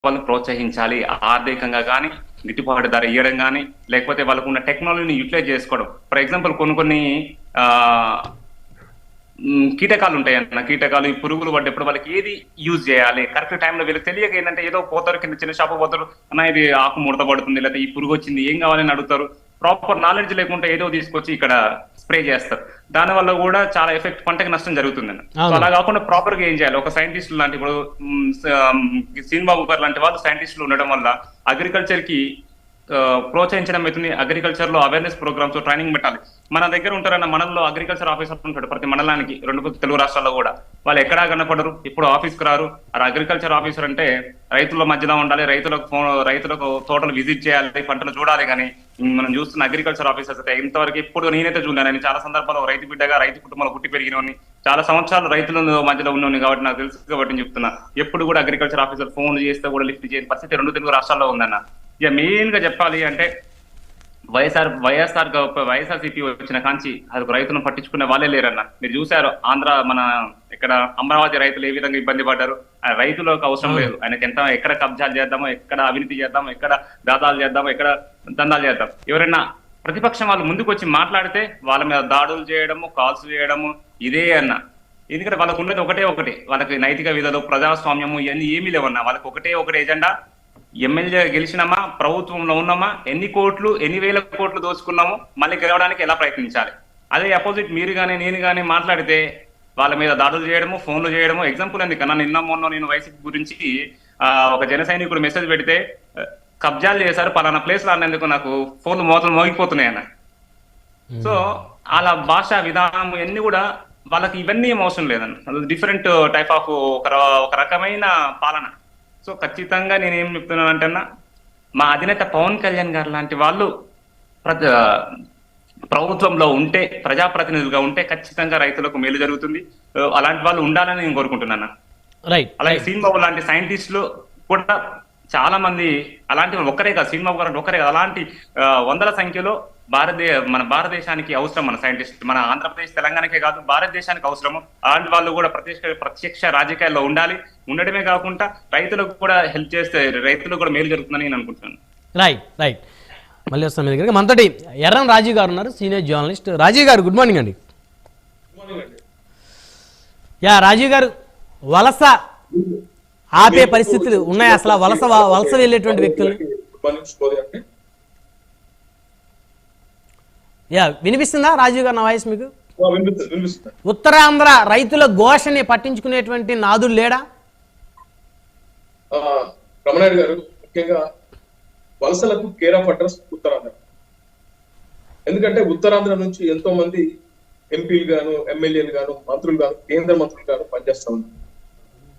వాళ్ళని ప్రోత్సహించాలి. ఆర్థికంగా గానీ, గిట్టుబాటు ధర ఇయ్యడం గానీ, లేకపోతే వాళ్ళకున్న టెక్నాలజీని యుటిలైజ్ చేసుకోవడం. ఫర్ ఎగ్జాంపుల్ కొన్ని ఆహ్, కీటకాలు ఉంటాయన్న. కీటకాలు, ఈ పురుగులు పడ్డప్పుడు వాళ్ళకి ఏది యూజ్ చేయాలి? కరెక్ట్ టైంలో వీళ్ళకి తెలియక ఏంటంటే ఏదో పోతారు, కింద చిన్న షాప్‌కి పోతారు. అన్న ఇది ఆకు ముడత పడుతుంది, లేకపోతే ఈ పురుగొచ్చింది ఏం కావాలని అడుగుతారు. ప్రాపర్ నాలెడ్జ్ లేకుండా ఏదో తీసుకొచ్చి ఇక్కడ స్ప్రే చేస్తారు. దానివల్ల కూడా చాలా ఎఫెక్ట్, పంటకి నష్టం జరుగుతుందండి. సో అలా కాకుండా ప్రాపర్ గా ఏం చేయాలి? ఒక సైంటిస్ట్ లాంటి ఇప్పుడు శ్రీనిబాబు గారు లాంటి వాళ్ళు సైంటిస్టులు ఉండడం వల్ల అగ్రికల్చర్ కి ప్రోత్సహించడం అవుతుంది. అగ్రికల్చర్ లో అవేర్నెస్ ప్రోగ్రామ్స్, ట్రైనింగ్ పెట్టాలి. మన దగ్గర ఉంటారన్న, మండలంలో అగ్రికల్చర్ ఆఫీసర్ ఉంటాడు ప్రతి మండలానికి, 2 తెలుగు రాష్ట్రాల్లో కూడా. వాళ్ళు ఎక్కడా కనపడరు, ఇప్పుడు ఆఫీస్కి రారు. అగ్రికల్చర్ ఆఫీసర్ అంటే రైతుల మధ్యలో ఉండాలి, రైతులకు తోటలు విజిట్ చేయాలి, పంటలు చూడాలి. కానీ మనం చూస్తున్న అగ్రికల్చర్ ఆఫీసర్స్ అయితే ఇంతవరకు ఎప్పుడు నేనైతే చూడలేను. నేను చాలా సందర్భాల్లో రైతు బిడ్డగా, రైతు కుటుంబంలో పుట్టి పెరిగినోని, చాలా సంవత్సరాలు రైతుల మధ్యలో ఉన్నోని కాబట్టి నాకు తెలుసు కాబట్టి నేను చెప్తున్నా. ఎప్పుడు కూడా అగ్రికల్చర్ ఆఫీసర్ ఫోన్ చేస్తే కూడా లిఫ్ట్ చేయని పరిస్థితి 2 తెలుగు రాష్ట్రాల్లో ఉందన్న. ఇక మెయిన్ గా చెప్పాలి అంటే వైఎస్ఆర్సీపీ వచ్చిన కాంచి అది రైతులను పట్టించుకునే వాళ్ళే లేరన్న. మీరు చూశారు ఆంధ్ర, మన ఇక్కడ అమరావతి రైతులు ఏ విధంగా ఇబ్బంది పడ్డారు. రైతులకు అవసరం లేదు, ఆయనకి ఎక్కడ కబ్జాలు చేద్దామో, ఎక్కడ అవినీతి చేద్దామో, ఎక్కడ దాదాలు చేద్దామో, ఎక్కడ దందాలు చేద్దాం. ఎవరైనా ప్రతిపక్షం వాళ్ళు ముందుకు వచ్చి మాట్లాడితే వాళ్ళ మీద దాడులు చేయడము, కాల్స్ చేయడము ఇదే అన్న. ఎందుకంటే వాళ్ళకు ఉన్నది ఒకటే, వాళ్ళకి నైతిక విధులు, ప్రజాస్వామ్యము ఇవన్నీ ఏమీ లేవన్నా. వాళ్ళకి ఒకటే ఎజెండా. ఎమ్మెల్యే గెలిచినామా, ప్రభుత్వంలో ఉన్నామా, ఎన్ని వేల కోట్లు దోచుకున్నామో మళ్ళీ గెలవడానికి ఎలా ప్రయత్నించాలి. అదే అపోజిట్ మీరు కానీ నేను కానీ మాట్లాడితే వాళ్ళ మీద దాడులు చేయడము, ఫోన్లు చేయడము. ఎగ్జాంపుల్ అండి కన్నా, మొన్న నేను వైసీపీ గురించి ఒక జన సైనికుడు మెసేజ్ పెడితే కబ్జాలు చేశారు పలానా ప్లేస్ లో అన్నందుకు నాకు ఫోన్లు మోగిపోతున్నాయన్న. సో అలా భాష విధానం ఇవన్నీ కూడా వాళ్ళకి ఇవన్నీ ఏం అవసరం లేదన్న. డిఫరెంట్ టైప్ ఆఫ్ ఒక రకమైన పాలన. సో ఖచ్చితంగా నేనేం చెప్తున్నానంటే అన్న, మా అధినేత పవన్ కళ్యాణ్ గారు లాంటి వాళ్ళు ప్రభుత్వంలో ఉంటే, ప్రజాప్రతినిధులుగా ఉంటే ఖచ్చితంగా రైతులకు మేలు జరుగుతుంది. అలాంటి వాళ్ళు ఉండాలని నేను కోరుకుంటున్నాను. అలాగే శ్రీనిబాబు లాంటి సైంటిస్టులు కూడా చాలా మంది అలాంటి ఒక్కరే కాదు, శ్రీనిబాబు గారు ఒక్కరే కాదు, అలాంటి వందల సంఖ్యలో మన భారతదేశానికి అవసరం. మన సైంటిస్ట్ మన ఆంధ్రప్రదేశ్, తెలంగాణకే కాదు భారతదేశానికి అవసరము. అలాంటి వాళ్ళు కూడా ప్రత్యక్ష రాజకీయాల్లో ఉండడమే కాకుండా రైతులకు కూడా హెల్ప్ చేస్తే రైతులకు కూడా మేలు జరుగుతుందని నేను అనుకుంటున్నాను. రైట్ మళ్ళీ వస్తాం మీ దగ్గర. మనతోటి ఎర్రం రాజీవ్ గారు ఉన్నారు, సీనియర్ జర్నలిస్ట్. రాజీవ్ గారు గుడ్ మార్నింగ్ అండి. రాజీవ్ గారు, వలస ఆపే పరిస్థితులు ఉన్నాయి అసలు? వలస వెళ్ళేటువంటి వ్యక్తులు వినిపిస్తుందా రాజీవ్ గారు నా వాయిస్ మీకు? ఉత్తరాంధ్ర రైతుల ఘోషని పట్టించుకునేటువంటి నాదుడు లేడా? రమణాయుడు గారు, ముఖ్యంగా వలసలకు కేర్ ఆఫ్ అడ్రస్ ఉత్తరాంధ్ర. ఎందుకంటే ఉత్తరాంధ్ర నుంచి ఎంతో మంది ఎంపీలు గాను, ఎమ్మెల్యేలు గాను, మంత్రులు గాను, కేంద్ర మంత్రులు గాను పనిచేస్తా ఉన్నారు.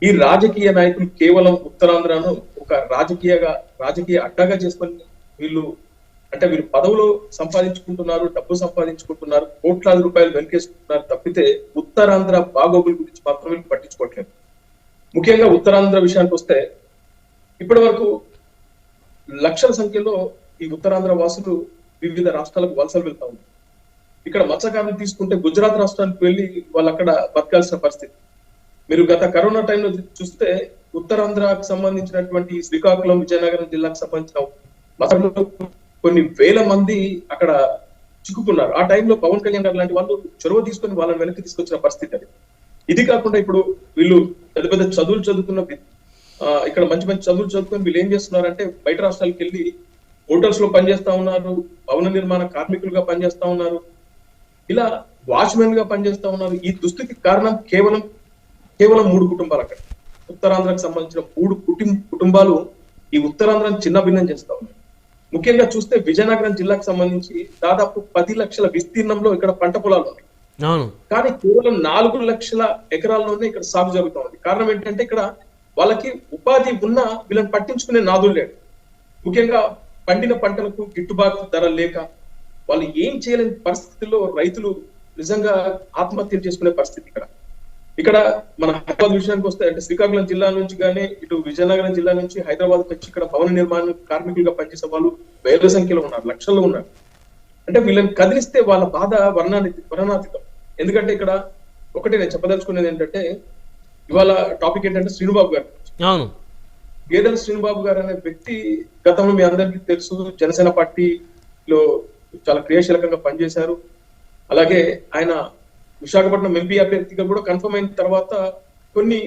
ఈ రాజకీయ నాయకులు కేవలం ఉత్తరాంధ్రను ఒక రాజకీయ అడ్డాగా చేసుకొని వీళ్ళు పదవులు సంపాదించుకుంటున్నారు, డబ్బు సంపాదించుకుంటున్నారు, కోట్లాది రూపాయలు వెనకేసుకుంటున్నారు తప్పితే ఉత్తరాంధ్ర బాగోగుల గురించి మాత్రం వీళ్ళు పట్టించుకోవట్లేదు. ముఖ్యంగా ఉత్తరాంధ్ర విషయానికి వస్తే ఇప్పటి వరకు లక్షల సంఖ్యలో ఈ ఉత్తరాంధ్ర వాసులు వివిధ రాష్ట్రాలకు వలసలు వెళ్తా ఉన్నారు. ఇక్కడ మత్స్యకారులు తీసుకుంటే గుజరాత్ రాష్ట్రానికి వెళ్ళి వాళ్ళు అక్కడ బతకాల్సిన పరిస్థితి. మీరు గత కరోనా టైంలో చూస్తే ఉత్తరాంధ్రకు సంబంధించినటువంటి శ్రీకాకుళం, విజయనగరం జిల్లాకు సంబంధించిన కొన్ని వేల మంది అక్కడ చిక్కుకున్నారు. ఆ టైంలో పవన్ కళ్యాణ్ గారు లాంటి వాళ్ళు చొరవ తీసుకొని వాళ్ళని వెనక్కి తీసుకొచ్చిన పరిస్థితి అది. ఇది కాకుండా ఇప్పుడు వీళ్ళు పెద్ద చదువులు చదువుకున్న, ఇక్కడ మంచి చదువులు చదువుకొని వీళ్ళు ఏం చేస్తున్నారంటే బయట రాష్ట్రాలకు వెళ్ళి హోటల్స్ లో పనిచేస్తా ఉన్నారు, భవన నిర్మాణ కార్మికులుగా పనిచేస్తా ఉన్నారు, ఇలా వాచ్మెన్ గా పనిచేస్తా ఉన్నారు. ఈ దుస్థితికి కారణం కేవలం 3 కుటుంబాలు. అక్కడ ఉత్తరాంధ్రకు సంబంధించిన 3 కుటుంబాలు ఈ ఉత్తరాంధ్రను చిన్న భిన్నం చేస్తా ఉన్నారు. ముఖ్యంగా చూస్తే విజయనగరం జిల్లాకు సంబంధించి దాదాపు 10 లక్షల విస్తీర్ణంలో ఇక్కడ పంట పొలాలు ఉన్నాయి. కానీ కేవలం 4 లక్షల ఎకరాల్లోనే ఇక్కడ సాగు జరుగుతూ ఉంది. కారణం ఏంటంటే ఇక్కడ వాళ్ళకి ఉపాధి ఉన్నా వీళ్ళని పట్టించుకునే నాదులు లేడు. ముఖ్యంగా పండిన పంటలకు గిట్టుబాటు ధర లేక వాళ్ళు ఏం చేయలేని పరిస్థితుల్లో రైతులు నిజంగా ఆత్మహత్యలు చేసుకునే పరిస్థితి. ఇక్కడ మన హైదరాబాద్ విషయానికి వస్తే అంటే శ్రీకాకుళం జిల్లా నుంచి కానీ ఇటు విజయనగరం జిల్లా నుంచి హైదరాబాద్ వచ్చి ఇక్కడ భవన నిర్మాణ కార్మికులుగా పనిచేసే వాళ్ళు వేల సంఖ్యలో ఉన్నారు, లక్షల్లో ఉన్నారు. అంటే వీళ్ళని కదిలిస్తే వాళ్ళ బాధ వర్ణనాతీతం. ఎందుకంటే ఇక్కడ ఒకటి నేను చెప్పదలుచుకునేది ఏంటంటే, ఇవాళ టాపిక్ ఏంటంటే శ్రీనుబాబు గారు. గేదెల శ్రీనిబాబు గారు అనే వ్యక్తి గతంలో మీ అందరికీ తెలుసు, జనసేన పార్టీలో చాలా క్రియాశీలకంగా పనిచేశారు. అలాగే ఆయన విశాఖపట్నం ఎంపీ అభ్యర్థిగా కూడా కన్ఫర్మ్ అయిన తర్వాత కొన్ని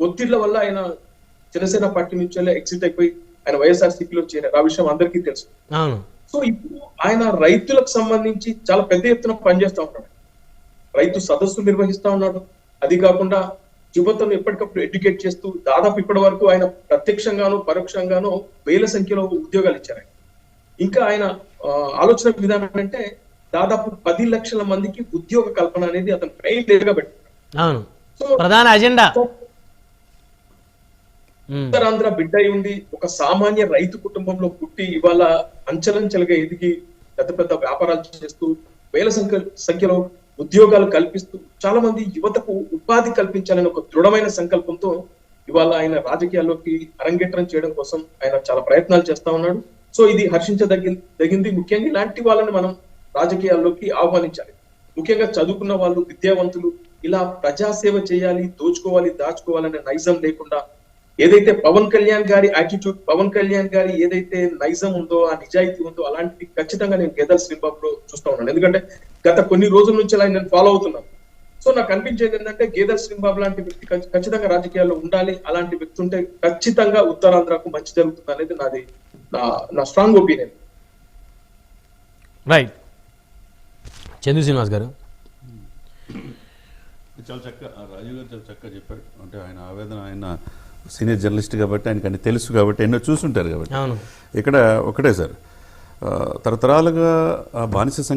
ఒత్తిళ్ల వల్ల ఆయన జనసేన పార్టీ నుంచి ఎగ్జిట్ అయిపోయి ఆయన వైఎస్ఆర్సీపీలో చేరారు. ఆ విషయం అందరికీ తెలుసు. సో ఇప్పుడు ఆయన రైతులకు సంబంధించి చాలా పెద్ద ఎత్తున పనిచేస్తా ఉన్నాడు. రైతు సదస్సులు నిర్వహిస్తా ఉన్నాడు. అది కాకుండా యువతను ఎప్పటికప్పుడు ఎడ్యుకేట్ చేస్తూ దాదాపు ఇప్పటి వరకు ఆయన ప్రత్యక్షంగానో పరోక్షంగానో వేల సంఖ్యలో ఉద్యోగాలు ఇచ్చారు. ఇంకా ఆయన ఆలోచన విధానం అంటే దాదాపు 10 లక్షల మందికి ఉద్యోగ కల్పన అనేది అతను మెయిన్ గా పెట్టారు. సో ప్రధాన అజెండా ఉత్తరాంధ్ర బిడ్డ అయి ఉండి ఒక సామాన్య రైతు కుటుంబంలో పుట్టి ఇవాళ అంచెలంచెలుగా ఎదిగి పెద్ద పెద్ద వ్యాపారాలు చేస్తూ వేల సంఖ్యలో ఉద్యోగాలు కల్పిస్తూ చాలా మంది యువతకు ఉపాధి కల్పించాలని ఒక దృఢమైన సంకల్పంతో ఇవాళ ఆయన రాజకీయాల్లోకి అరంగేట్రం చేయడం కోసం ఆయన చాలా ప్రయత్నాలు చేస్తా ఉన్నాడు. సో ఇది హర్షించదగింది. ముఖ్యంగా ఇలాంటి వాళ్ళని మనం రాజకీయాల్లోకి ఆహ్వానించాలి. ముఖ్యంగా చదువుకున్న వాళ్ళు, విద్యావంతులు ఇలా ప్రజాసేవ చేయాలి, దోచుకోవాలి, దాచుకోవాలనే నైజం లేకుండా ఏదైతే పవన్ కళ్యాణ్ గారి యాటిట్యూడ్, పవన్ కళ్యాణ్ గారి ఏదైతే నైజం ఉందో, ఆ నిజాయితీ ఉందో అలాంటివి ఖచ్చితంగా నేను గేదెల శ్రీనిబాబులో చూస్తా ఉన్నాను. ఎందుకంటే గత కొన్ని రోజుల నుంచి అలా నేను ఫాలో అవుతున్నాను. సో నాకు అనిపించేది ఏంటంటే గేదెల శ్రీనిబాబు లాంటి వ్యక్తి ఖచ్చితంగా రాజకీయాల్లో ఉండాలి. అలాంటి వ్యక్తి ఉంటే ఖచ్చితంగా ఉత్తరాంధ్రకు మంచి జరుగుతుంది అనేది నా స్ట్రాంగ్ ఒపీనియన్. రైట్. చంద్ర శ్రీనివాస్ గారు చాలా చక్కగా రాజీవ్ గారు చాలా చక్కగా చెప్పాడు. అంటే ఆయన ఆవేదన, ఆయన సీనియర్ జర్నలిస్ట్ కాబట్టి ఆయనకు అన్ని తెలుసు కాబట్టి ఎన్నో చూసుంటారు కాబట్టి. ఇక్కడ ఒకటే సార్, తరతరాలుగా బానిస